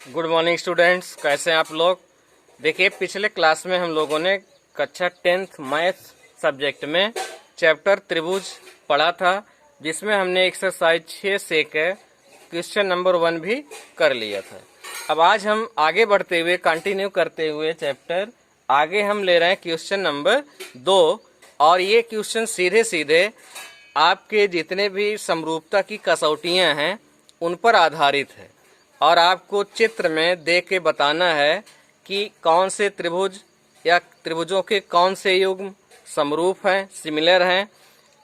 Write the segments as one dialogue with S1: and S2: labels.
S1: Good morning students, कैसे हैं आप लोग। देखिए, पिछले क्लास में हम लोगों ने कक्षा 10th मैथ्स सब्जेक्ट में चैप्टर त्रिभुज पढ़ा था, जिसमें हमने एक्सरसाइज 6 से के क्वेश्चन नंबर 1 भी कर लिया था। अब आज हम आगे बढ़ते हुए कंटिन्यू करते हुए चैप्टर आगे हम ले रहे हैं क्वेश्चन नंबर 2। और ये क्वेश्चन सीधे सीधे आपके जितने भी समरूपता की कसौटियां हैं उन पर आधारित है, और आपको चित्र में देख के बताना है कि कौन से त्रिभुज या त्रिभुजों के कौन से युग्म समरूप हैं, सिमिलर हैं,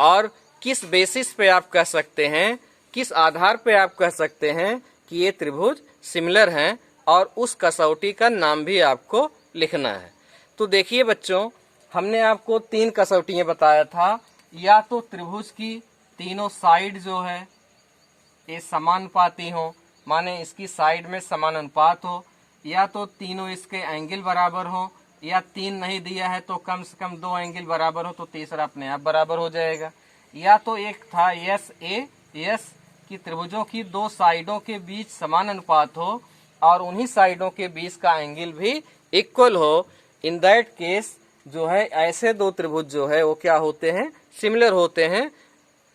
S1: और किस बेसिस पे आप कह सकते हैं, किस आधार पे आप कह सकते हैं कि ये त्रिभुज सिमिलर हैं, और उस कसौटी का नाम भी आपको लिखना है। तो देखिए बच्चों, हमने आपको 3 कसौटियां बताया था। या तो त्रिभुज की तीनों साइड जो है ये समानुपाती हो, माने इसकी साइड में समान अनुपात हो, या तो तीनों इसके एंगल बराबर हो, या 3 नहीं दिया है तो कम से कम 2 एंगल बराबर हो, तो तीसरा अपने आप बराबर हो जाएगा। या तो एक था यस ए यस कि त्रिभुजों की 2 साइडों के बीच समान अनुपात हो और उन्हीं साइडों के बीच का एंगल भी इक्वल हो। इन दैट केस जो है ऐसे 2 त्रिभुज जो है वो क्या होते हैं, सिमिलर होते हैं,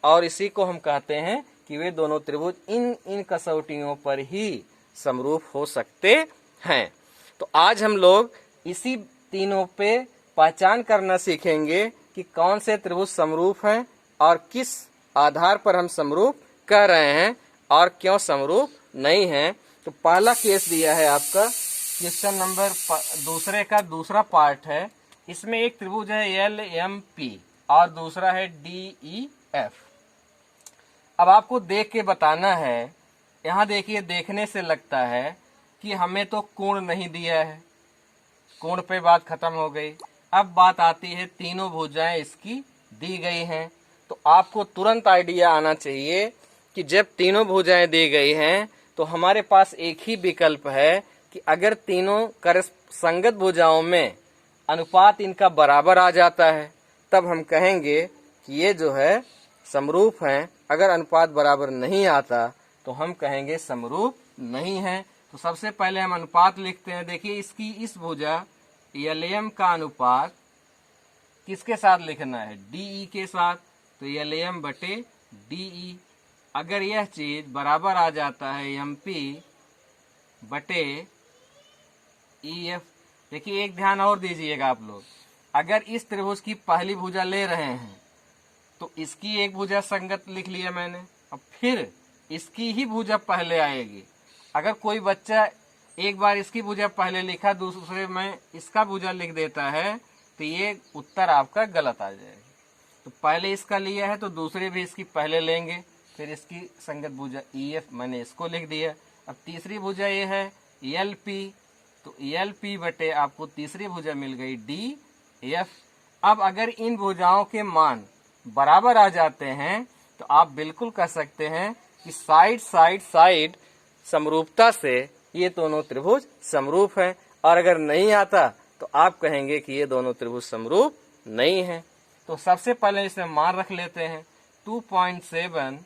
S1: और इसी को हम कहते हैं कि वे दोनों त्रिभुज इन कसौटियों पर ही समरूप हो सकते हैं। तो आज हम लोग इसी तीनों पे पहचान करना सीखेंगे कि कौन से त्रिभुज समरूप हैं और किस आधार पर हम समरूप कह रहे हैं और क्यों समरूप नहीं हैं। तो पहला केस दिया है आपका क्वेश्चन नंबर दूसरे का दूसरा पार्ट है। इसमें एक त्रिभुज है एल एम पी और दूसरा है डी ई एफ। अब आपको देख के बताना है। यहाँ देखिए, देखने से लगता है कि हमें तो कोण नहीं दिया है, कोण पे बात खत्म हो गई। अब बात आती है तीनों भुजाएं इसकी दी गई हैं, तो आपको तुरंत आइडिया आना चाहिए कि जब तीनों भुजाएं दी गई हैं तो हमारे पास एक ही विकल्प है कि अगर तीनों संगत भुजाओं में अनुपात इनका बराबर आ जाता है तब हम कहेंगे कि ये जो है समरूप हैं। अगर अनुपात बराबर नहीं आता तो हम कहेंगे समरूप नहीं है। तो सबसे पहले हम अनुपात लिखते हैं। देखिए, इसकी इस भुजा एलएम का अनुपात किसके साथ लिखना है, डीई के साथ। तो एलएम बटे डीई। अगर यह चीज बराबर आ जाता है एमपी बटे ईएफ। देखिए, एक ध्यान और दीजिएगा आप लोग, अगर इस त्रिभुज की पहली भुजा ले रहे हैं तो इसकी एक भुजा संगत लिख लिया मैंने, अब फिर इसकी ही भुजा पहले आएगी। अगर कोई बच्चा एक बार इसकी भुजा पहले लिखा, दूसरे में इसका भुजा लिख देता है, तो ये उत्तर आपका गलत आ जाएगा। तो पहले इसका लिया है तो दूसरे भी इसकी पहले लेंगे, फिर इसकी संगत भुजा ईएफ मैंने इसको लिख दिया। अब तीसरी भुजा ये है एल पी, तो एल पी बटे आपको तीसरी भुजा मिल गई डी एफ। अब अगर इन भुजाओं के मान बराबर आ जाते हैं तो आप बिल्कुल कह सकते हैं कि साइड साइड साइड समरूपता से ये दोनों त्रिभुज समरूप हैं। और अगर नहीं आता तो आप कहेंगे कि ये दोनों त्रिभुज समरूप नहीं हैं। तो सबसे पहले इसमें मान रख लेते हैं 2.7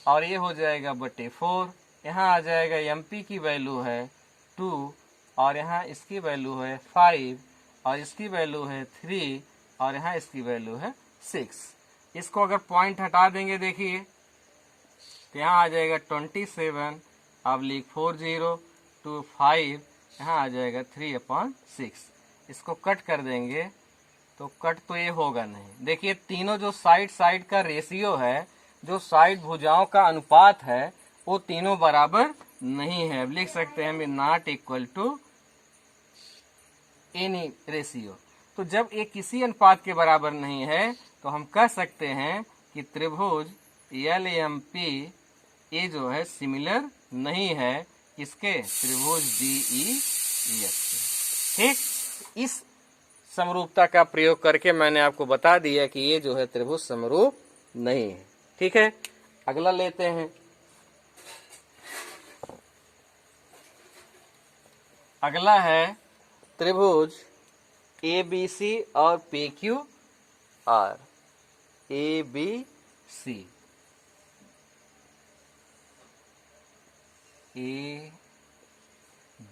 S1: और ये हो जाएगा बटे 4। यहाँ आ जाएगा एमपी की वैल्यू है 2 और यहाँ इसकी वैल्यू है 5 और इसकी वैल्यू है 3 और यहाँ इसकी वैल्यू है 6। इसको अगर पॉइंट हटा देंगे, देखिए तो यहाँ आ जाएगा 27 ऑब्लिक 4025, यहाँ आ जाएगा 3/6। इसको कट कर देंगे तो कट तो ये होगा नहीं। देखिए, तीनों जो साइड साइड का रेशियो है, जो साइड भुजाओं का अनुपात है, वो तीनों बराबर नहीं है। अब लिख सकते हैं हम not equal to any ratio. तो जब ये किसी अनुपात के बराबर नहीं है तो हम कह सकते हैं कि त्रिभुज एल एम पी ये जो है सिमिलर नहीं है इसके त्रिभुज डी ई एफ से। ठीक, इस समरूपता का प्रयोग करके मैंने आपको बता दिया कि ये जो है त्रिभुज समरूप नहीं है। ठीक है, अगला लेते हैं। अगला है त्रिभुज ए बी सी और P Q R. A B C, A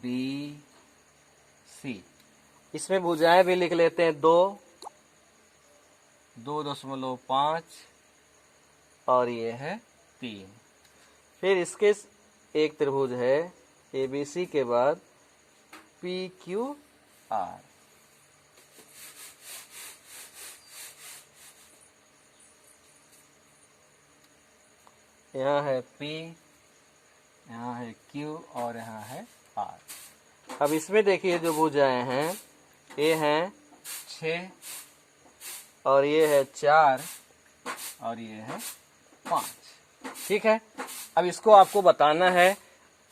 S1: B C. इसमें भुजाएं भी लिख लेते हैं 2, 2.5 और ये है 3। फिर इसके एक त्रिभुज है ABC के बाद PQR। यहाँ है P, यहाँ है Q और यहाँ है R। अब इसमें देखिए जो भुजाएं हैं ये हैं 6 और ये है 4 और ये है 5। ठीक है, अब इसको आपको बताना है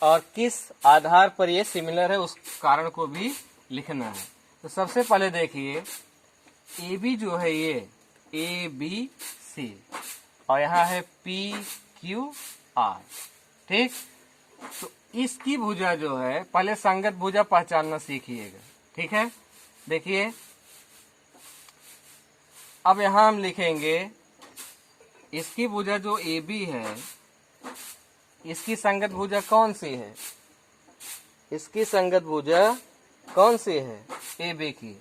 S1: और किस आधार पर ये सिमिलर है उस कारण को भी लिखना है। तो सबसे पहले देखिए AB जो है ये ABC और यहाँ है PQR। ठीक, तो इसकी भुजा जो है पहले संगत भुजा पहचानना सीखिएगा। ठीक है, देखिए अब यहाँ हम लिखेंगे इसकी भुजा जो AB है इसकी संगत भुजा कौन सी है, इसकी संगत भुजा कौन सी है AB की।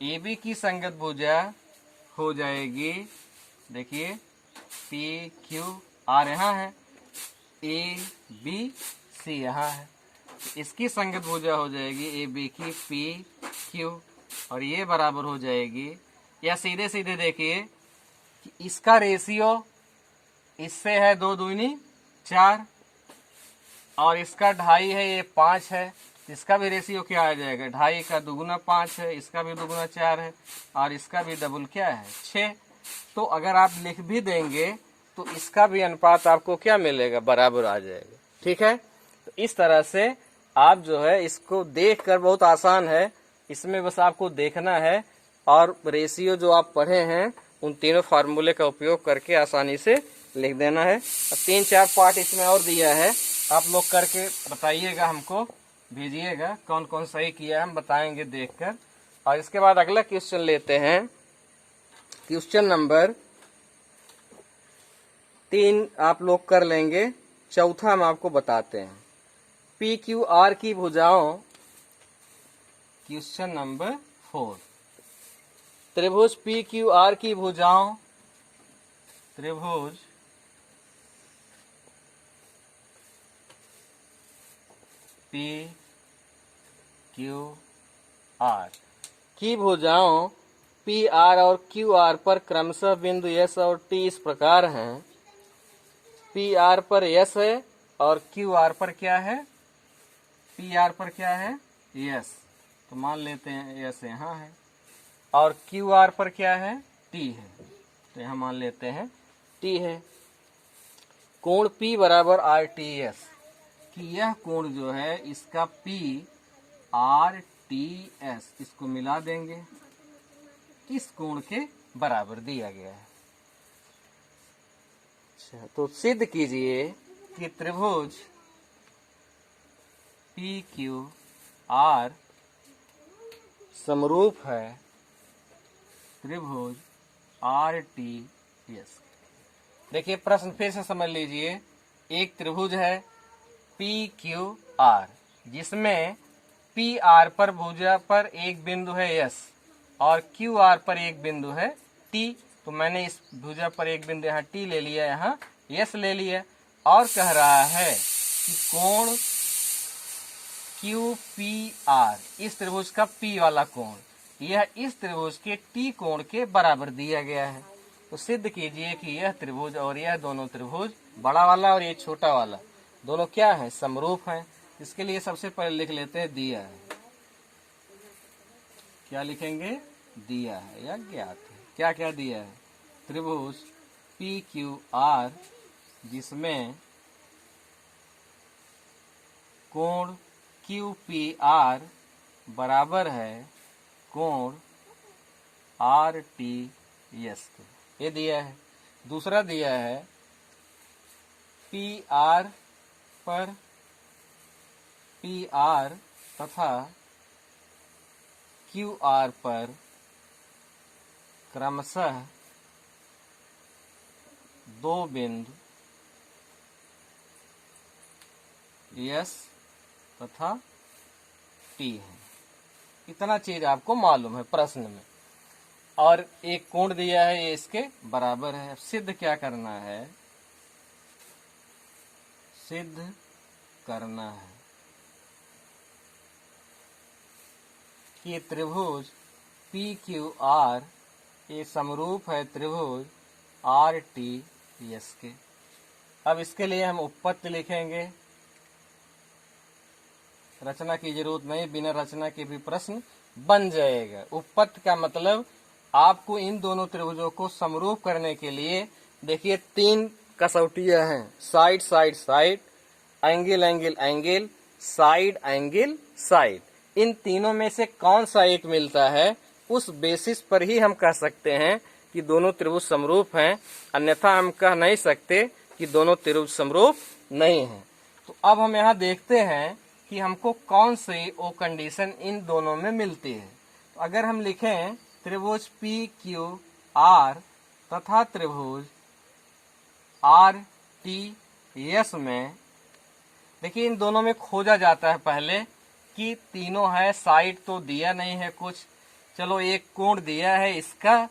S1: AB की संगत भुजा हो जाएगी, देखिए PQR यहाँ है, ABC यहाँ है, इसकी संगत भुजा हो जाएगी AB की PQ और ये बराबर हो जाएगी, या सीधे सीधे देखिए कि इसका रेशियो इससे है 2 दूनी 4 और इसका 2.5 है ये 5 है, इसका भी रेशियो क्या आ जाएगा 2.5 का दुगुना 5 है, इसका भी दुगुना 4 है और इसका भी डबल क्या है 6। तो अगर आप लिख भी देंगे तो इसका भी अनुपात आपको क्या मिलेगा बराबर आ जाएगा। ठीक है, तो इस तरह से आप जो है इसको देख कर, बहुत आसान है, इसमें बस आपको देखना है और रेशियो जो आप पढ़े हैं उन तीनों फार्मूले का उपयोग करके आसानी से लिख देना है। अब 3-4 पार्ट इसमें और दिया है, आप लोग करके बताइएगा, हमको भेजिएगा कौन कौन सही किया, हम बताएंगे देखकर। और इसके बाद अगला क्वेश्चन लेते हैं, क्वेश्चन नंबर 3 आप लोग कर लेंगे, चौथा हम आपको बताते हैं। PQR की भुजाओं, क्वेश्चन नंबर 4, त्रिभुज PQR की भुजाओं, त्रिभुज PQR की भुजाओं PR और QR पर क्रमशः बिंदु S और T इस प्रकार हैं। PR पर S है और QR पर क्या है, PR पर क्या है S, तो मान लेते हैं S यहाँ है और QR पर क्या है T है, तो यहाँ मान लेते हैं T है। कोण P बराबर RTS, कि यह कोण जो है इसका PRTS इसको मिला देंगे, इस कोण के बराबर दिया गया है। अच्छा, तो सिद्ध कीजिए कि त्रिभुज PQR समरूप है त्रिभुज RTS। देखिए प्रश्न फिर से समझ लीजिए, एक त्रिभुज है PQR जिसमें PR पर भुजा पर एक बिंदु है S और QR पर एक बिंदु है T। तो मैंने इस भुजा पर एक बिंदु यहाँ T ले लिया, यहाँ S ले लिया, और कह रहा है कि कोण QPR, इस त्रिभुज का P वाला कोण, यह इस त्रिभुज के T कोण के बराबर दिया गया है। तो सिद्ध कीजिए कि यह त्रिभुज और यह दोनों त्रिभुज, बड़ा वाला और ये छोटा वाला, दोनों क्या है समरूप हैं। इसके लिए सबसे पहले लिख लेते हैं दिया है, क्या लिखेंगे दिया है या ज्ञात है। क्या क्या दिया है, त्रिभुज PQR जिसमें कोण QPR बराबर है कोण RTS के, ये दिया है। दूसरा दिया है PR तथा QR पर क्रमशः दो बिंदु S तथा टी है। इतना चीज आपको मालूम है प्रश्न में। और एक कोण दिया है, ये इसके बराबर है। सिद्ध क्या करना है? सिद्ध करना है कि त्रिभुज पी क्यू आर ये समरूप है त्रिभुज आर टी एस के। अब इसके लिए हम उपपत्ति लिखेंगे। रचना की जरूरत नहीं, बिना रचना के भी प्रश्न बन जाएगा। उपपत्ति का मतलब आपको इन दोनों त्रिभुजों को समरूप करने के लिए देखिए 3 कसौटियां हैं, side side side, angle angle angle, side angle side. इन तीनों में से कौन सा एक मिलता है, उस बेसिस पर ही हम कह सकते हैं कि दोनों त्रिभुज समरूप हैं, अन्यथा हम कह नहीं सकते कि दोनों त्रिभुज समरूप नहीं हैं। तो अब हम यहाँ देखते हैं कि हमको कौन सी वो कंडीशन इन दोनों में मिलती है। तो अगर हम लिखें त्रिभुज पी क्यू आर तथा त्रिभुज आर टी एस में, देखिए इन दोनों में खोजा जाता है पहले कि तीनों है, साइड तो दिया नहीं है कुछ, चलो एक कोण दिया है इसका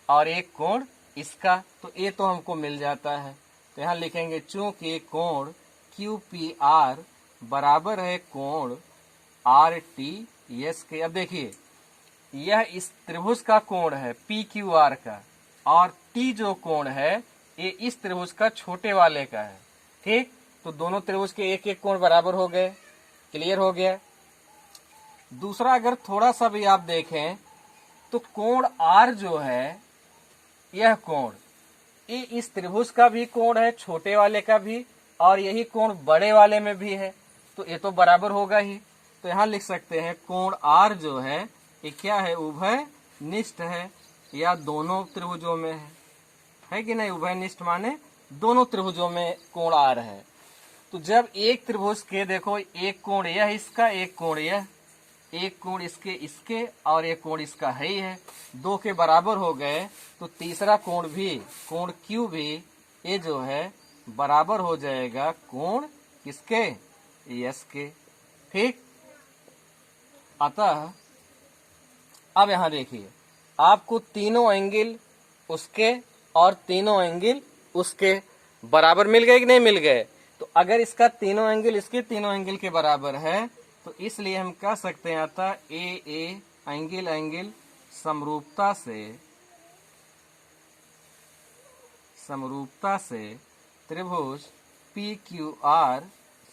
S1: और एक कोण इसका, तो ये तो हमको मिल जाता है। तो यहाँ लिखेंगे चूंकि कोण क्यू पी आर बराबर है कोण आर टी एस के। अब देखिए यह इस त्रिभुज का कोण है पी क्यू आर का, और टी जो कोण है ये इस त्रिभुज का छोटे वाले का है। ठीक, तो दोनों त्रिभुज के एक एक कोण बराबर हो गए। क्लियर हो गया। दूसरा, अगर थोड़ा सा भी आप देखें तो कोण आर जो है, यह कोण ये इस त्रिभुज का भी कोण है, छोटे वाले का भी, और यही कोण बड़े वाले में भी है, तो ये तो बराबर होगा ही। तो यहाँ लिख सकते हैं कोण आर जो है ये क्या है, उभय निष्ठ है, या दोनों त्रिभुजों में है कि नहीं। उभय निष्ठ माने दोनों त्रिभुजों में कोण आर है। तो जब एक त्रिभुज के देखो एक कोण यह इसका, एक कोण यह, एक कोण इसके इसके और एक कोण इसका है ही है, दो के बराबर हो गए, तो तीसरा कोण भी, कोण क्यू भी ये जो है बराबर हो जाएगा कोण किसके, यस के। ठीक, अतः अब यहां देखिए आपको तीनों एंगल उसके और तीनों एंगल उसके बराबर मिल गए कि नहीं मिल गए। तो अगर इसका तीनों एंगल इसके तीनों एंगल के बराबर है तो इसलिए हम कह सकते हैं अतः ए एंगल एंगल समरूपता से त्रिभुज पी क्यू आर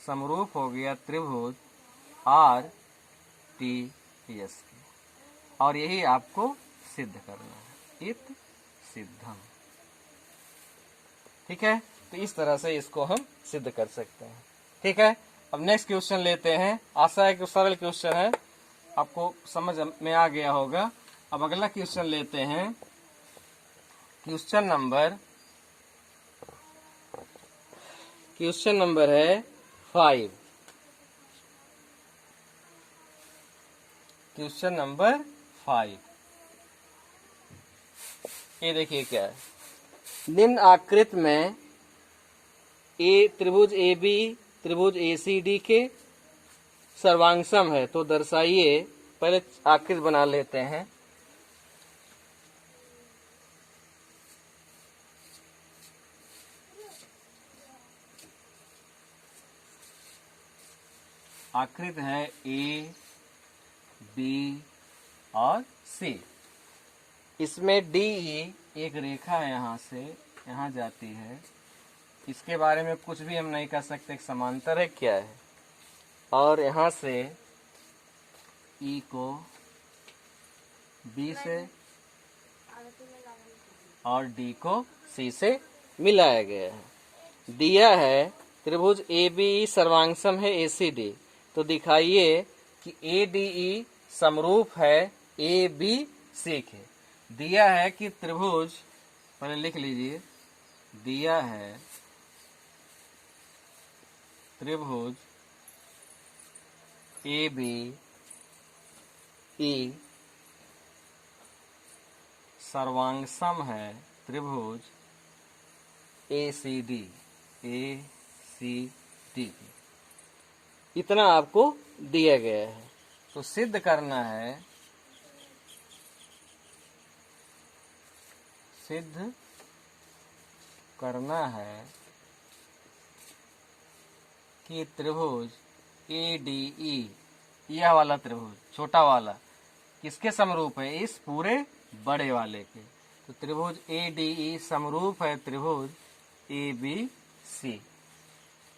S1: समरूप हो गया त्रिभुज आर टी एस के। और यही आपको सिद्ध करना है, इत सिद्धम। ठीक है, तो इस तरह से इसको हम सिद्ध कर सकते हैं। ठीक है, अब नेक्स्ट क्वेश्चन लेते हैं। आशा है कि सरल क्वेश्चन है, आपको समझ में आ गया होगा। अब अगला क्वेश्चन लेते हैं। क्वेश्चन नंबर है 5। क्वेश्चन नंबर 5 ये देखिए क्या है। निम्न आकृति में ए त्रिभुज ए बी त्रिभुज ए सी डी के सर्वांगसम है, तो दर्शाइए। पहले आकृति बना लेते हैं। आकृति है ए बी और सी। इसमें डी एक रेखा है, यहां से यहां जाती है। इसके बारे में कुछ भी हम नहीं कह सकते, समांतर है क्या है। और यहां से ई को बी से और डी को सी से मिलाया गया है। दिया है त्रिभुज ए बी सर्वांगसम है ए सी डी, तो दिखाइए कि ए डी ई समरूप है ए बी सी के। दिया है कि त्रिभुज, पहले लिख लीजिए, दिया है त्रिभुज ए बी ई सर्वांगसम है त्रिभुज ए सी डी। इतना आपको दिया गया है। तो सिद्ध करना है, सिद्ध करना है कि त्रिभुज ADE, यह वाला त्रिभुज छोटा वाला किसके समरूप है? इस पूरे बड़े वाले के। तो त्रिभुज ADE समरूप है त्रिभुज ABC।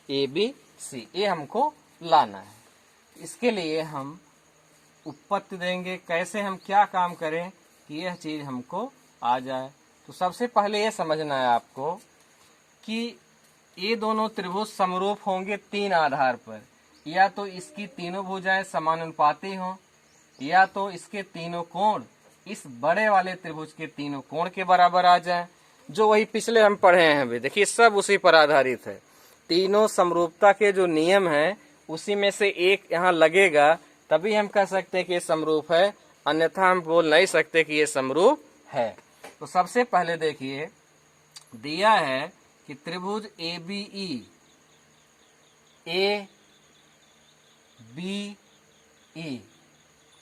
S1: ABC ये हमको लाना है। इसके लिए हम उत्पत्ति देंगे, कैसे हम क्या काम करें कि यह चीज हमको आ जाए। तो सबसे पहले यह समझना है आपको कि ये दोनों त्रिभुज समरूप होंगे तीन आधार पर, या तो इसकी तीनों भुजाएं समानुपाती हों, या तो इसके तीनों कोण इस बड़े वाले त्रिभुज के तीनों कोण के बराबर आ जाएं, जो वही पिछले हम पढ़े हैं। अभी देखिए सब उसी पर आधारित है। तीनों समरूपता के जो नियम हैं उसी में से एक यहाँ लगेगा, तभी हम कह सकते हैं कि ये समरूप है, अन्यथा हम बोल नहीं सकते कि ये समरूप है। तो सबसे पहले देखिए दिया है कि त्रिभुज ABE, ABE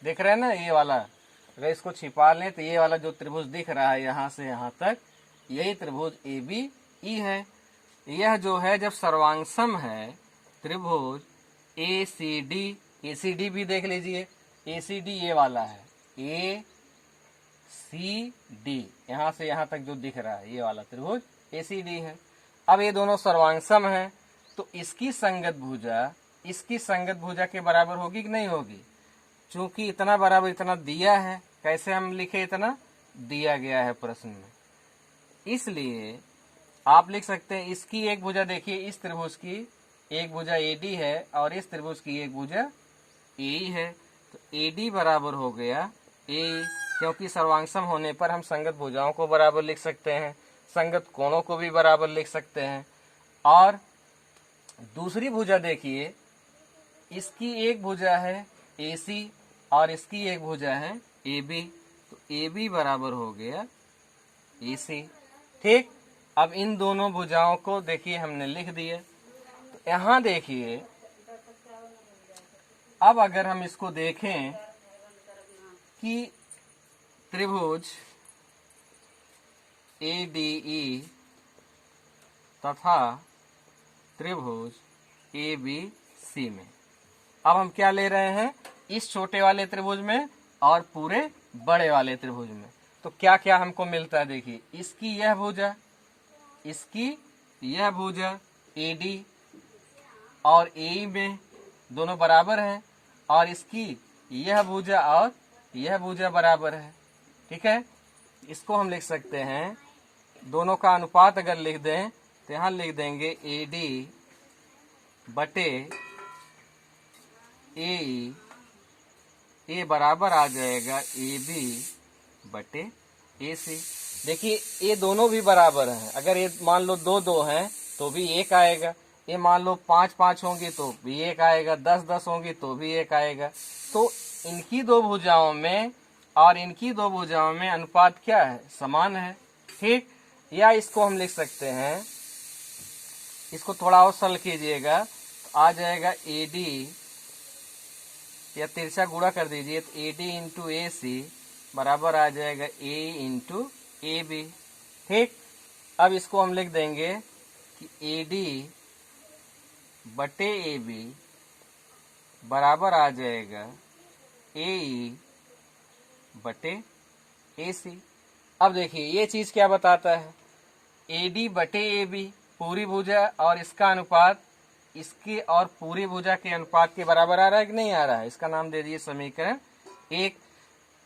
S1: देख रहे हैं ना, ये वाला अगर इसको छिपा लें तो ये वाला जो त्रिभुज दिख रहा है यहाँ से यहाँ तक, यही त्रिभुज ABE है। यह जो है जब सर्वांगसम है त्रिभुज ACD भी देख लीजिए, ACD ये वाला है, ACD यहाँ से यहाँ तक जो दिख रहा है ये वाला त्रिभुज ACD है। अब ये दोनों सर्वांगसम है तो इसकी संगत भुजा इसकी संगत भुजा के बराबर होगी कि नहीं होगी? चूंकि इतना बराबर इतना दिया है, कैसे हम लिखे? इतना दिया गया है प्रश्न में, इसलिए आप लिख सकते हैं इसकी एक भुजा देखिए, इस त्रिभुज की एक भुजा AD है और इस त्रिभुज की एक भुजा AE है। तो AD बराबर हो गया AE, क्योंकि सर्वांगसम होने पर हम संगत भुजाओं को बराबर लिख सकते हैं, संगत कोणों को भी बराबर लिख सकते हैं। और दूसरी भुजा देखिए, इसकी एक भुजा है AC और इसकी एक भुजा है AB, तो AB बराबर हो गया AC। ठीक, अब इन दोनों भुजाओं को देखिए हमने लिख दिया। तो यहां देखिए अब अगर हम इसको देखें कि त्रिभुज ADE तथा त्रिभुज ABC में अब हम क्या ले रहे हैं? इस छोटे वाले त्रिभुज में और पूरे बड़े वाले त्रिभुज में। तो क्या क्या हमको मिलता है? देखिए इसकी यह भुजा, इसकी यह भुजा AD और AE में दोनों बराबर हैं, और इसकी यह भुजा और यह भुजा बराबर है। ठीक है, इसको हम लिख सकते हैं, दोनों का अनुपात अगर लिख दें तो यहाँ लिख देंगे AD बटे AE, ये बराबर आ जाएगा AB बटे AC। देखिए ये दोनों भी बराबर हैं, अगर ये मान लो 2-2 हैं तो भी 1 आएगा, ये मान लो 5-5 होंगी तो भी 1 आएगा, 10-10 होंगी तो भी 1 आएगा। तो इनकी दो भुजाओं में और इनकी दो भुजाओं में अनुपात क्या है? समान है। ठीक, या इसको हम लिख सकते हैं, इसको थोड़ा और सरल कीजिएगा तो आ जाएगा AD, या तिरछा गुणा कर दीजिए तो AD इंटू AC बराबर आ जाएगा AE इंटू AB। ठीक, अब इसको हम लिख देंगे कि AD बटे AB बराबर आ जाएगा AE बटे AC। अब देखिए ये चीज क्या बताता है? AD बटे AB पूरी भुजा और इसका अनुपात इसके और पूरी भुजा के अनुपात के बराबर आ रहा है कि नहीं आ रहा है? इसका नाम दे दिए समीकरण 1।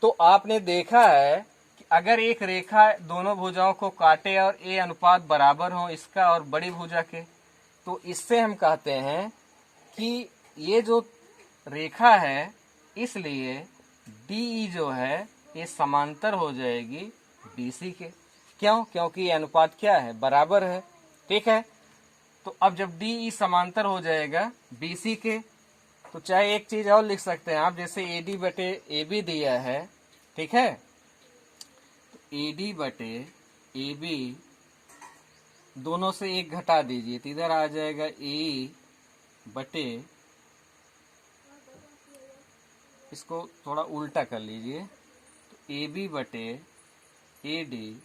S1: तो आपने देखा है कि अगर एक रेखा दोनों भुजाओं को काटे और ये अनुपात बराबर हो इसका और बड़ी भुजा के, तो इससे हम कहते हैं कि ये जो रेखा है, इसलिए DE जो है ये समांतर हो जाएगी BC के। क्यों? क्योंकि ये अनुपात क्या है? बराबर है। ठीक है, तो अब जब DE समांतर हो जाएगा BC के, तो चाहे एक चीज और लिख सकते हैं आप, जैसे AD बटे AB दिया है, ठीक है, तो AD बटे AB दोनों से एक घटा दीजिए तो इधर आ जाएगा AE बटे इसको थोड़ा उल्टा कर लीजिए, तो ए बी बटे ए डी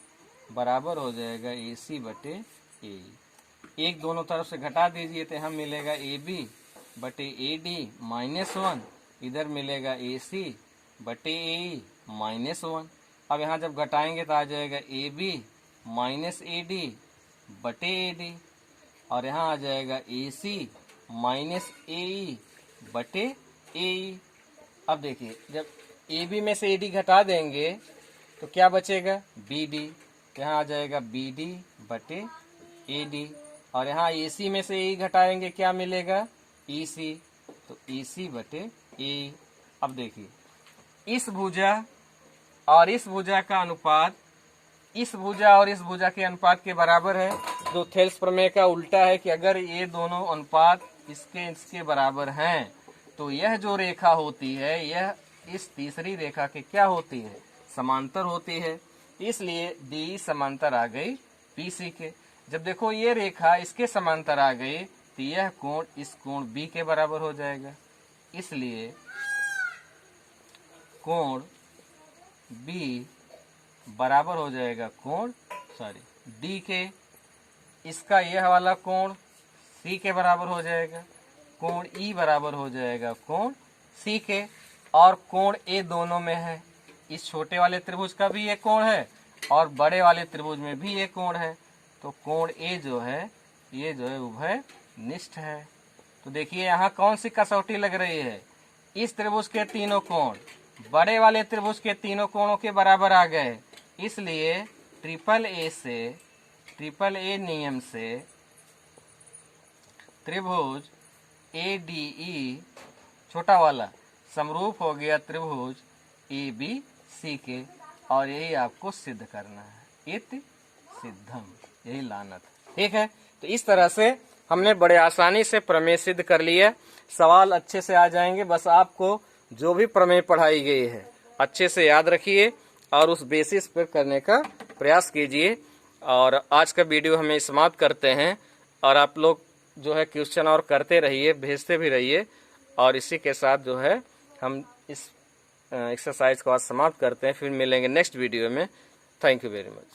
S1: बराबर हो जाएगा ए सी बटे ए। एक दोनों तरफ से घटा दीजिए तो यहाँ मिलेगा ए बी बटे ए डी -1, इधर मिलेगा ए सी बटे ए -1। अब यहाँ जब घटाएंगे तो आ जाएगा A B minus A D बटे ए डी, और यहाँ आ जाएगा ए सी माइनस ए बटे ए। अब देखिए जब ए बी में से ए डी घटा देंगे तो क्या बचेगा, बी डी, यहाँ आ जाएगा बी डी बटे ए डी, और यहाँ ए सी में से ए घटाएंगे क्या मिलेगा, ई सी, तो ई सी बटे ए। अब देखिए इस भुजा और इस भुजा का अनुपात इस भुजा और इस भुजा के अनुपात के बराबर है। जो थेल्स प्रमेय का उल्टा है कि अगर ये दोनों अनुपात इसके बराबर हैं तो यह जो रेखा होती है यह इस तीसरी रेखा के क्या होती है, समांतर होती है। इसलिए डी समांतर आ गई पी सी के। जब देखो ये रेखा इसके समांतर आ गई तो यह कोण इस कोण बी के बराबर हो जाएगा। इसलिए कोण बी बराबर हो जाएगा कोण डी के। इसका यह वाला कोण सी के बराबर हो जाएगा, कोण ई बराबर हो जाएगा कोण सी के, और कोण ए दोनों में है। इस छोटे वाले त्रिभुज का भी एक कोण है और बड़े वाले त्रिभुज में भी एक कोण है, तो कोण ए जो है ये जो है उभय निष्ठ है। तो देखिए यहाँ कौन सी कसौटी लग रही है, इस त्रिभुज के तीनों कोण बड़े वाले त्रिभुज के तीनों कोणों के बराबर आ गए। इसलिए ट्रिपल ए नियम से त्रिभुज ए डी ई छोटा वाला समरूप हो गया त्रिभुज ए बी सी के, और यही आपको सिद्ध करना है, इति सिद्धम, यही लानत। ठीक है, तो इस तरह से हमने बड़े आसानी से प्रमेय सिद्ध कर लिया। सवाल अच्छे से आ जाएंगे, बस आपको जो भी प्रमेय पढ़ाई गई है अच्छे से याद रखिए और उस बेसिस पर करने का प्रयास कीजिए। और आज का वीडियो हमें समाप्त करते हैं, और आप लोग जो है क्वेश्चन और करते रहिए, भेजते भी रहिए, और इसी के साथ जो है हम इस एक्सरसाइज को आज समाप्त करते हैं। फिर मिलेंगे नेक्स्ट वीडियो में। Thank you very much.